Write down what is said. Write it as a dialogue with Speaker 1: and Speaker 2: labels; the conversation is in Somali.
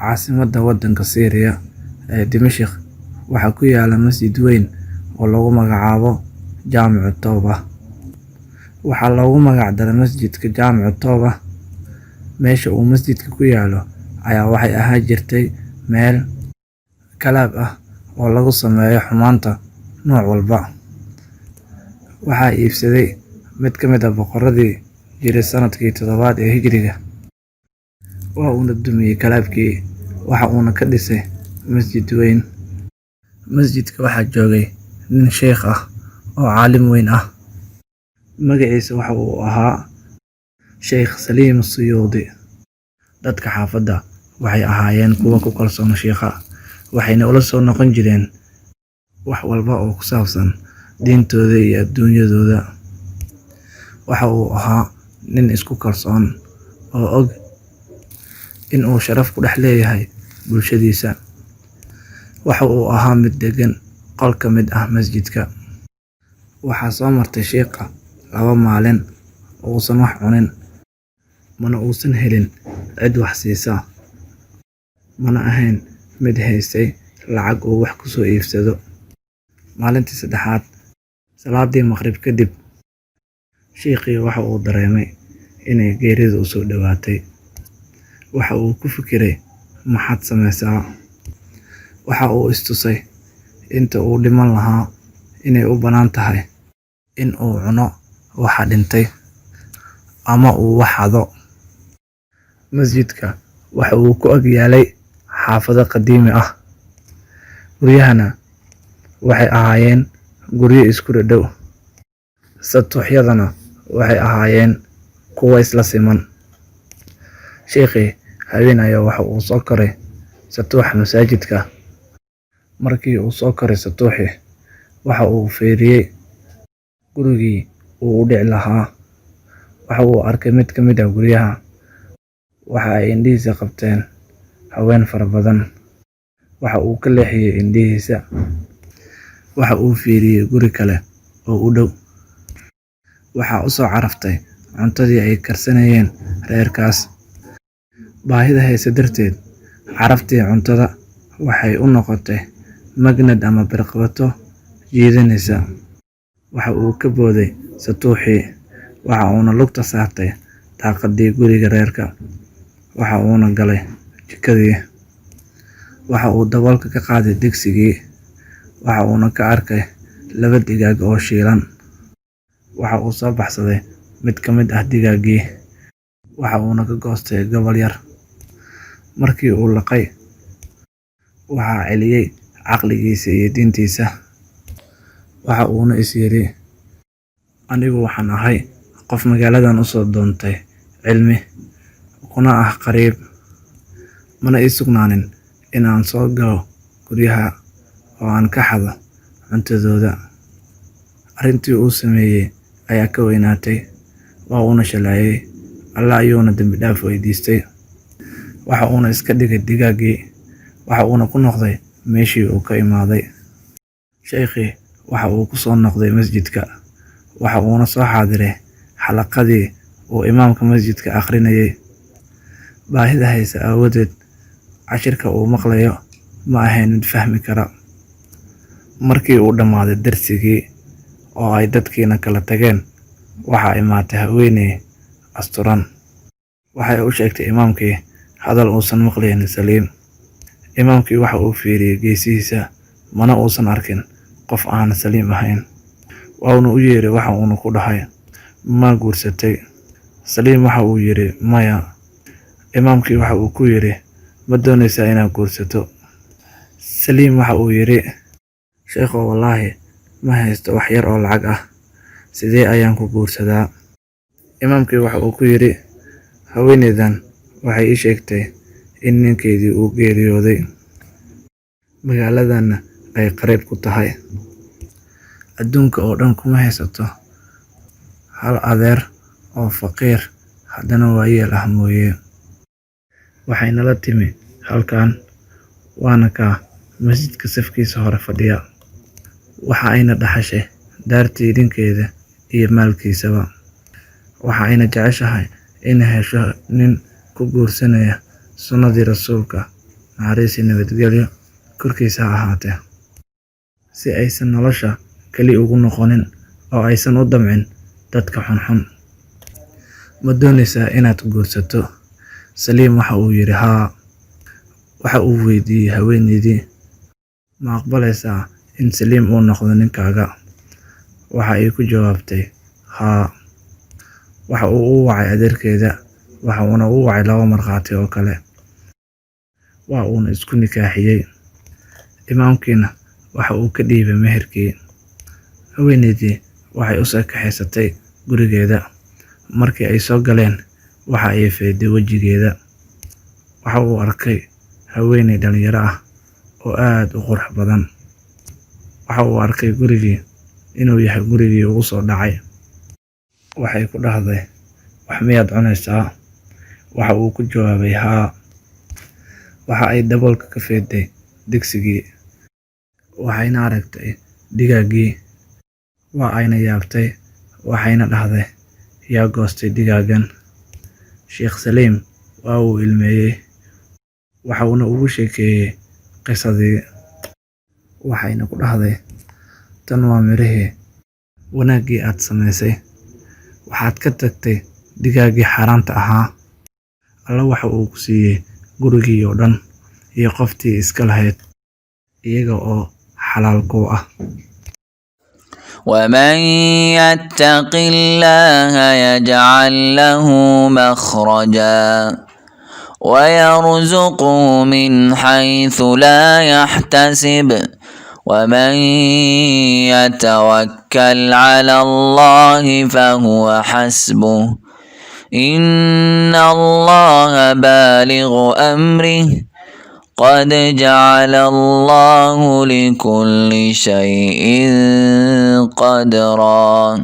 Speaker 1: caasimadda waddanka Syria ee Dimashq waxaa ku yaalla masjid weyn oo lagu magacaabo Jaamicu Tawba. Waxaa loogu magac daray masjidka Jaamicu Tawba meesha uu masjidku ku yaallo ayaa waxay ahaan jirtay meel kalaab ah oo lagu sameeyo xumaanta nooc walba. Waxaa iibsaday mid ka mid ah boqorradii jiray sanadkii 7 ee Hijriga. Waa uuna dumiyey kalaabkii, waxa uuna ka dhisay masjid weyn. Masjidka waxaa joogay nin sheekh ah oo caalim weyn ah. Magaciisa waxa uu ahaa Sheikh Saliim Suyuudi. Dadka xaafadda waxay ahaayeen kuwo ku kalsoon sheekha, waxayna ula soo noqon jireen wax walba oo ku saabsan diintooda iyo adduunyadooda. Waxa uu ahaa nin isku kalsoon oo og in uu sharaf ku dhex leeyahay bulshadiisa. Waxa uu ahaa mid degan qol ka mid ah masjidka. Waxaa soo martay sheekha 2 maalin uusan wax cunin, mana uusan helin cid wax siisa, mana ahayn mid haystay lacag uu wax ku soo iibsado. Maalintii 3aad, salaadii maqrib kadib, sheekhii waxa uu dareemay inay geeridu u soo dhowaatay. Waxa uu ku fikiray, maxaad sameysaa? Waxa uu istusay inta uu dhiman lahaa inay u bannaan tahay in uu cuno waxa dhintay ama uu wax xado. Masjidka waxa uu ku ag yaalay xaafado qadiimi ah. Guryahana waxay ahaayeen guryo isku dhow, satuuxyadana waxay ahaayeen kuwo isla siman. Sheekhii habeen ayaa waxa uu soo koray satuuxa masaajidka. Markii uu soo koray satuuxii, waxa uu fiiriyey gurigii uu u dhici lahaa. Waxa uu arkay mid ka mid ah guryaha. Waxa ay indhihiisa qabteen haween fara badan. Waxa uu ka leexiyey indhihiisa. Waxa uu fiiriyey guri kale oo u dhow. Waxa u soo caraftay cuntadii ay karsanayeen reerkaas. Baahida haysa darteed, caraftii cuntada waxay u noqotay magnad ama birqabato jiidanaysa. Waxa uu ka booday satuuxii, waxa uuna lugta saartay daaqadii guriga reerka. Waxa uuna galay jikadii. Waxa uu daboolka ka qaaday digsigii. Waxa uuna ka arkay 2 digaag oo shiilan. Waxa uu soo baxsaday mid ka mid ah digaaggii. Waxa uuna ka goostay gobol yar. Markii uu laqay, waxaa celiyey caqligiisa iyo diintiisa. Waxa uuna is yiri, anigu waxaan ahay qof magaaladan u soo doontay cilmi, kuna ah qariib, mana ii sugnaanin in aan soo galo guryaha oo aan ka xado cuntadooda. Arrintii uu sameeyey ayaa ka weynaatay. Waa uuna shalayay, Allah ayuuna dambi dhaaf weydiistay. Waxa uuna iska dhigay digaaggii. Waxa uuna ku noqday meeshii uu ka imaaday. Sheekhii waxa uu ku soo noqday masjidka. Waxa uuna soo xaadiray xalaqadii uu imaamka masjidka akhrinayay. Baahida haysa aawadeed, cashirka uu maqlayo ma ahayn mid fahmi kara. Markii uu dhammaaday darsigii oo ay dadkiina kala tageen, waxaa imaatay haweeney asturan. Waxay u sheegtay imaamkii hadal uusan maqlaynin Saliim. Imaamkii waxa uu fiiriyey geesihiisa, mana uusan arkin qof aan Saliim ahayn. Waa uuna u yeeray, waxa uuna ku dhahay, ma guursatay? Saliim waxa uu yiri, maya. Imaamkii waxa uu ku yiri, ma doonaysaa inaad guursato? Saliim waxa uu yiri, sheekhow, wallaahi ma haysto wax yar oo lacag ah. Sidee ayaan ku guursadaa? Imaamkii waxa uu ku yiri, haweeneydan waxay ii sheegtay in ninkeedii uu geeriyooday, magaaladana ay qariib ku tahay. Adduunka oo dhan kuma haysato hal adeer oo faqiir haddana waayeel ah mooye. Waxayna la timi halkan, waana ka masjidka safkiisa hore fadhiya. Waxa ayna dhaxashay daartii ninkeeda iyo maalkiisaba. Waxa ayna jeceshahay inay hesho nin ku guursanaya sunnadii rasuulka naxariis iyo nabadgelyo korkiisa ha ahaatee, si aysan nolosha keli ugu noqonin oo aysan u damcin dadka xunxun. Ma doonaysaa inaad guursato? Saliim waxa uu yidhi haa. Waxa uu weydiiyey haweeneydii, ma aqbalaysaa in Saliim uu noqdo ninkaaga? Waxa ay ku jawaabtay haa. Waxa uu u wacay adeerkeeda, waxa uuna u wacay 2 markhaati oo kale. Waa uuna isku nikaaxiyey. Imaamkiina waxa uu ka dhiibay meherkii. Haweeneydii waxay u soo kaxaysatay gurigeeda. Markii ay soo galeen, waxa ay fayday wejigeeda. Waxa uu arkay haweeney dhalinyaro ah oo aad u qurux badan. Waxa uu arkay gurigii inuu yahay gurigii ugu soo dhacay. Waxay ku dhahday, wax miyaad cunaysaa? Waxa uu ku jawaabay haa. Waxa ay daboolka ka fayday digsigii, waxayna aragtay digaaggii. Waa ayna yaabtay, waxayna dhahday, yaa goostay digaagan? Sheekh Saliim waa uu ilmeeyey, waxa uuna ugu sheekeeyey qisadii. Waxayna ku dhahday, tan waa mirihii wanaaggii aad samaysay. Waxaad ka tagtay digaaggii xaaraanta ahaa. Alla waxa uu ku siiyey gurigii oo dhan iyo qoftii iska lahayd, iyaga oo xalaal ku ah.
Speaker 2: ومن يتق الله يجعل له مخرجا ويرزقه من حيث لا يحتسب ومن يتوكل على الله فهو حسبه إن الله بالغ أمره قد جعل الله لكل شيء قدرا.